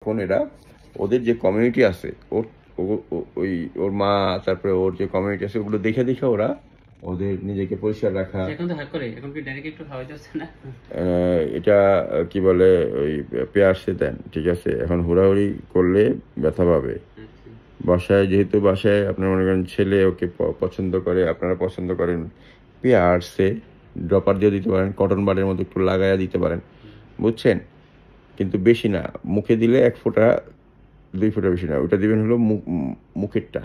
এখন এরা ওদের যে কমিউনিটি আছে ওই ওর মা তারপরে ওর যে কমিউনিটি আছে ওগুলো দেখে দেখে ওরা ওদের নিজেকে পরিষ্কার রাখা এটা কি বলে ওই পেয়ার্সে দেন, ঠিক আছে। এখন হুড়াহুড়ি করলে ব্যথা পাবে। বাসায় যেহেতু বাসায় আপনার মনে করেন ছেলে ওকে পছন্দ করে, আপনারা পছন্দ করেন, পেয়ার্সে ড্রপার দিয়ে দিতে পারেন, কটন বাডের মতো একটু লাগাইয়া দিতে পারেন, বুঝছেন। কিন্তু বেশি না, মুখে দিলে 1 ফোঁটা 2 ফোঁটা বেশি না, ওটা দিবেন হলো মুখেরটা।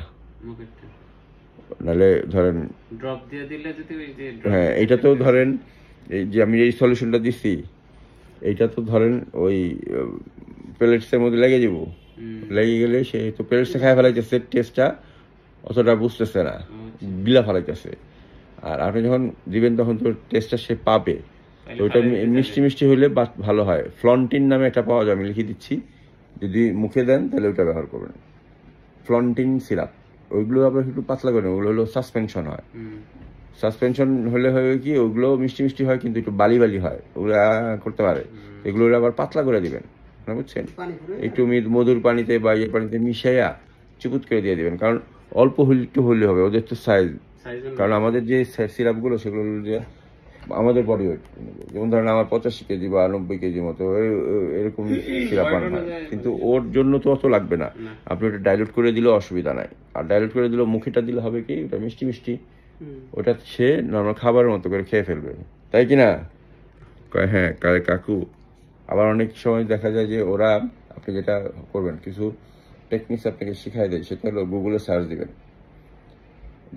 নাহলে ধরেন ড্রপ দিয়ে দিলে যদি ওই যে হ্যাঁ, এটা তো ধরেন এই যে আমি এই সলিউশনটা দিছি, এইটা তো ধরেন ওই প্লেটসের মধ্যে লেগে যাব, লেগে গেলে সে তো প্লেটসে খায় ফেলাইতেছে, টেস্টটা অতটা বুঝতেছে না, গিলা ফেলাইতেছে। আর আপনি যখন দিবেন তখন তো টেস্টটা সে পাবে, তো ওইটা মিষ্টি মিষ্টি হইলে ভালো হয়। ফ্লন্টিন নামে একটা পাওয়া যায়, আমি লিখে দিচ্ছি, যদি মুখে দেন তাহলে ওইটা ব্যবহার করবেন, ফ্লন্টিন সিরাপ। ওইগুলো আবার একটু পাতলা করে, ওগুলো হলো সাসপেনশন হয়। সাসপেনশন হলে হয় কি, ওগুলো মিষ্টি মিষ্টি হয় কিন্তু একটু বালি বালি হয়, ওগুলো করতে পারে। এগুলো আবার পাতলা করে দিবেন, বুঝছেন। একটু মধুর পানিতে বা ইয়ে পানিতে মিশাইয়া চুপুত করে দিয়ে দিবেন, কারণ অল্প একটু হলে হবে, ওদের তো সাইজ। কারণ আমাদের যে সিরাপগুলো সেগুলো যে আমাদের বডি ওয়েট, যেমন ধরেন আমার 85 কেজি বা 90 কেজি মতো এরকম সিরাপ বানানো হয়, কিন্তু ওর জন্য তো অত লাগবে না। আপনি ওটা ডাইলুট করে দিলেও অসুবিধা নাই। আর ডাইলুট করে দিলেও মুখেটা দিলে হবে কি, ওটা মিষ্টি মিষ্টি, ওটা সে নর্মাল খাবারের মতো করে খেয়ে ফেলবে, তাই কি না? হ্যাঁ কাকু। আবার অনেক সময় দেখা যায় যে ওরা, আপনি যেটা করবেন, কিছু টেকনিক্স আপনাকে শিখাই দেয়, সেটা হলো গুগলে সার্চ দিবেন,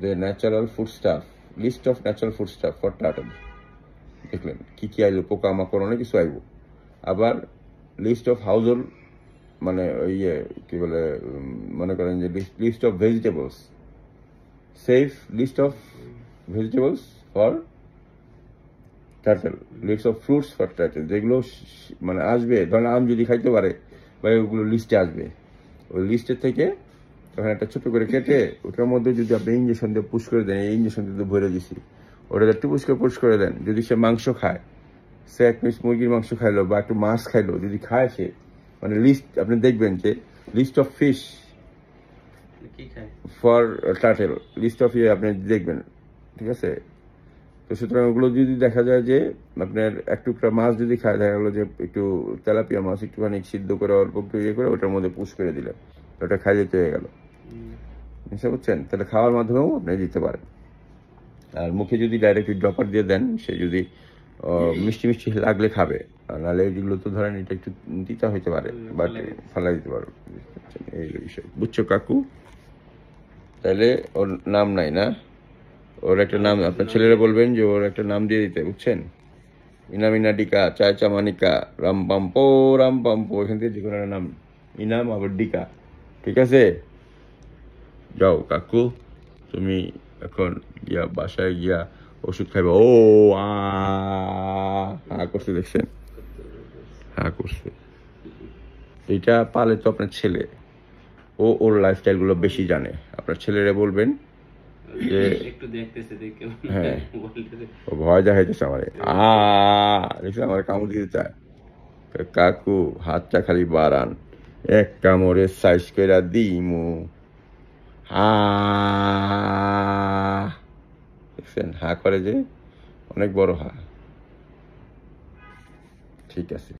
যে natural food stuff, list of natural food stuff for turtle, দেখলেন কি কি আইলো, পোকামাকড় অনেক কিছু আইব। আবার লিস্ট অফ হাউজহোল্ড, মানে ইয়ে কি বলে, মনে করেন যে list of vegetables, safe list of vegetables for turtle, list of fruits for turtle, যেগুলো মানে আসবে, ধরেন আম যদি খাইতে পারে বা ওগুলো লিস্টে আসবে, ওই লিস্টের থেকে তখন একটা ছোট করে কেটে ওটার মধ্যে যদি আপনি ইঞ্জেকশন দিয়ে পুশ করে দেন, এই ইঞ্জেকশন দিয়ে ভরে দিছি, ওটা একটু পুশ করে দেন। যদি সে মাংস খায়, সে 1 পিস মুরগির মাংস খাইলো বা একটু মাছ খাইলো, যদি খায় সে, মানে লিস্ট আপনি দেখবেন যে list of fish for turtle, list of ইয়ে আপনি দেখবেন, ঠিক আছে। তো সুতরাং ওগুলো যদি দেখা যায় যে আপনার 1 টুকরা মাছ যদি খায়, দেখা গেলো যে একটু তেলাপিয়া মাছ একটুখানি সিদ্ধ করে অল্প একটু ইয়ে করে ওটার মধ্যে পুশ করে দিলেন, ওটা খাই যেতে হয়ে গেল, বুঝতে পারছেন। তাহলে খাওয়ার মাধ্যমেও আপনি দিতে পারেন। আর মুখে যদি ডাইরেক্ট ড্রপার দিয়ে দেন, সে যদি মিষ্টি মিষ্টি লাগলে খাবে, নাহলে এগুলো তো ধরেন এটা একটু তিতা হইতে পারে, বাট ফালাই দিতে পারো, এই বিষয়, বুঝছো কাকু। তাহলে ওর নাম নাই না, ওর একটা নাম, আপনার ছেলেরা বলবেন যে ওর একটা নাম দিয়ে দিতে, বুঝছেন। ইনামিনা ডিকা, চায়চা মানিকা, রামপাম্পো, এখান থেকে যে কোনো একটা নাম, ইনাম আবার ডিকা, ঠিক আছে। যাও কাকু, তুমি এখন গিয়া বাসায় গিয়া ওষুধ খাইবা। ও করছে, দেখছেন, করছে। এইটা পালে তো আপনার ছেলে, ওর লাইফস্টাইল গুলো বেশি জানে। আপনার ছেলেরা বলবেন যে হ্যাঁ, ও ভয় দেখাইতেছে আমারে, দেখছে আমার কামড় দিতে চায়। কাকু হাতটা খালি বাড়ান, এক কামড়ে সাইজ করে দিমু। দেখছেন হা করে যে, অনেক বড় হা। ঠিক আছে।